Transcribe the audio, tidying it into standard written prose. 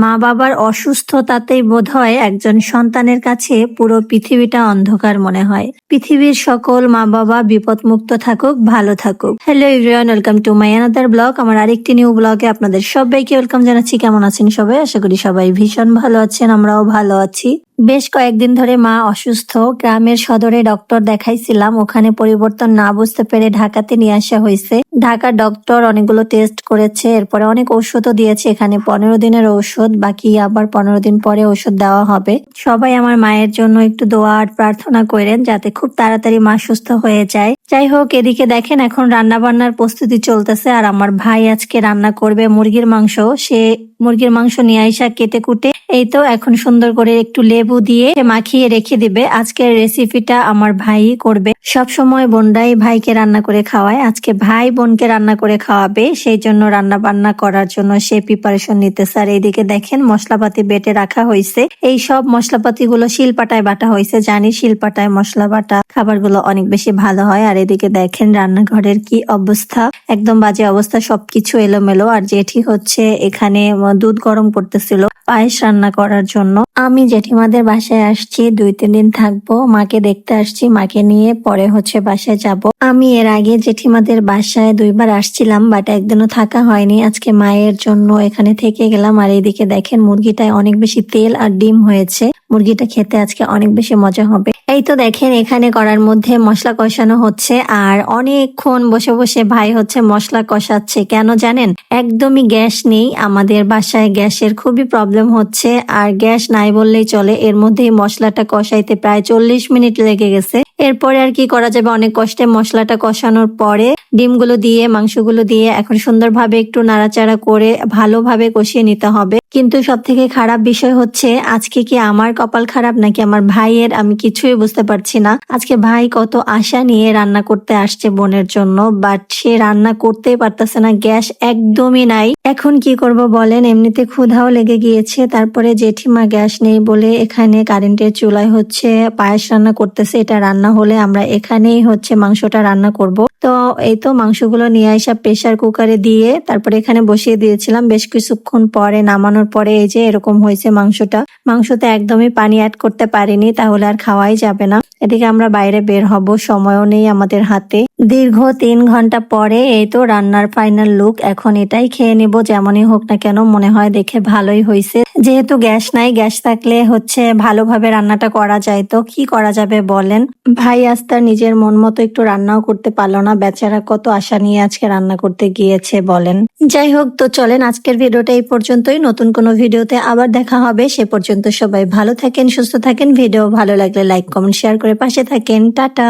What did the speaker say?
মা বাবার অসুস্থতাতেই বোধহয় একজন সন্তানের কাছে পুরো পৃথিবীটা অন্ধকার মনে হয়। পৃথিবীর সকল মা বাবা বিপদমুক্ত থাকুক, ভালো থাকুক। Hello everyone, welcome to my another blog. আমার আরেকটি নিউ ব্লগে আপনাদের সবাইকে ওয়েলকাম জানাচ্ছি। কেমন আছেন সবাই? আশা করি সবাই ভীষণ ভালো আছেন, আমরাও ভালো আছি। বেশ কয়েকদিন ধরে মা অসুস্থ। গ্রামের সদরে ডক্টর দেখাইছিলাম, ওখানে পরিবর্তন না বুঝতে পেরে ঢাকাতে নিয়ে আসা হয়েছে। ঢাকার ডক্টর অনেকগুলো টেস্ট করেছে, এরপরে অনেক ওষুধও দিয়েছে। এখানে 15 দিনের ঔষধ, বাকি আবার 15 দিন পরে ওষুধ দেওয়া হবে। সবাই আমার মায়ের জন্য একটু দোয়া আর প্রার্থনা করেন যাতে খুব তাড়াতাড়ি মা সুস্থ হয়ে যায়। যাই হোক, এদিকে দেখেন এখন রান্না বান্নার প্রস্তুতি চলতেছে, আর আমার ভাই আজকে রান্না করবে মুরগির মাংস। সে মুরগির মাংস নিয়ে আইসা কেটে কুটে এই তো এখন সুন্দর করে একটু লেবু দিয়ে মাখিয়ে রেখে দিবে। আজকের রেসিপিটা আমার ভাই করবে। সব সময় বোনরাই ভাইকে রান্না করে খাওয়ায়, আজকে ভাই বোনকে রান্না করে খাওয়াবে, সেই জন্য রান্না বান্না করার জন্য সে প্রিপারেশন নিতেছে। আর এইদিকে দেখেন মশলাপাতি বেটে রাখা হয়েছে। এই সব মশলাপাতি গুলো শিলপাটায় বাটা হয়েছে। জানি শিলপাটায় মশলা বাটা খাবারগুলো অনেক বেশি ভালো হয়। আর এদিকে দেখেন রান্নাঘরের কি অবস্থা, একদম বাজে অবস্থা, সবকিছু এলোমেলো। আর জেঠি হচ্ছে এখানে দুধ গরম করতেছিল পায়েস রান্না করার জন্য। আমি জেঠিমাদের বাসায় আসছি, 2-3 দিন থাকবো। মাকে দেখতে আসছি, মাকে নিয়ে পরে হচ্ছে বাসায় যাব। আমি এর আগে জেঠিমাদের বাসায় 2বার আসছিলাম, বাট একদিনও থাকা হয়নি। আজকে মায়ের জন্য এখানে থেকে গেলাম। আর এইদিকে দেখেন মুরগিটায় অনেক বেশি তেল আর ডিম হয়েছে। মুরগিটা খেতে আজকে অনেক বেশি মজা হবে। এই তো দেখেন এখানে করার মধ্যে মশলা কষানো হচ্ছে, আর অনেকক্ষণ বসে বসে ভাই হচ্ছে মশলা কষাচ্ছে। কেন জানেন? একদমই গ্যাস নেই আমাদের বাসায়, গ্যাসের খুবই প্রবলেম হচ্ছে। আর গ্যাস নাই বললেই চলে, এর মধ্যেই মশলাটা কষাইতে প্রায় 40 মিনিট লেগে গেছে। এরপরে আর কি করা যাবে, অনেক কষ্টে মশলাটা কষানোর পরে ডিমগুলো দিয়ে মাংসগুলো দিয়ে এখন সুন্দরভাবে একটু নাড়াচাড়া করে ভালোভাবে কষিয়ে নিতে হবে। কিন্তু সব থেকে খারাপ বিষয় হচ্ছে আজকে কি আমার কপাল খারাপ নাকি আমার ভাইয়ের, আমি কিছুই বুঝতে পারছি না। আজকে ভাই কত আশা নিয়ে রান্না করতে আসছে বোনের জন্য, বাট সে রান্না করতেই পারতেছে না, গ্যাস একদমই নাই। এখন কি করব বলেন? এমনিতে ক্ষুধাও লেগে গিয়েছে, তারপরে জেঠিমা গ্যাস নেই বলে এখানে কারেন্টের চুলায় হচ্ছে পায়েস রান্না করতেছে। এটা রান্না হলে আমরা এখানেই হচ্ছে মাংসটা রান্না করব। তো এই তো মাংসগুলো নিয়ে আসা প্রেসার কুকারে দিয়ে তারপরে এখানে বসিয়ে দিয়েছিলাম। বেশ কিছুক্ষণ পরে নামানোর পরে এই যে এরকম হয়েছে মাংসটা। মাংসতে একদমই পানি অ্যাড করতে পারিনি, তাহলে আর খাওয়াই যাবে না। এদিকে আমরা বাইরে বের হব, সময়ও নেই আমাদের হাতে। দীর্ঘ 3 ঘন্টা পরে এই তো রান্নার ফাইনাল লুক। এখন এটাই খেয়ে নিব, যেমনই হোক না কেন। মনে হয় দেখে ভালোই হয়েছে। যেহেতু গ্যাস নাই, গ্যাস থাকলে হচ্ছে ভালোভাবে রান্নাটা করা যায়। তো কি করা যাবে বলেন? ভাই আজ তার নিজের মন মতো একটু রান্নাও করতে পারলো না, বেচারা কত আশা নিয়ে আজকে রান্না করতে গিয়েছে বলেন। যাই হোক, তো চলেন আজকের ভিডিওটা এই পর্যন্তই। নতুন কোনো ভিডিওতে আবার দেখা হবে। সে পর্যন্ত সবাই ভালো থাকেন, সুস্থ থাকেন। ভিডিও ভালো লাগলে লাইক, কমেন্ট, শেয়ার করে পাশে থাকেন। টাটা।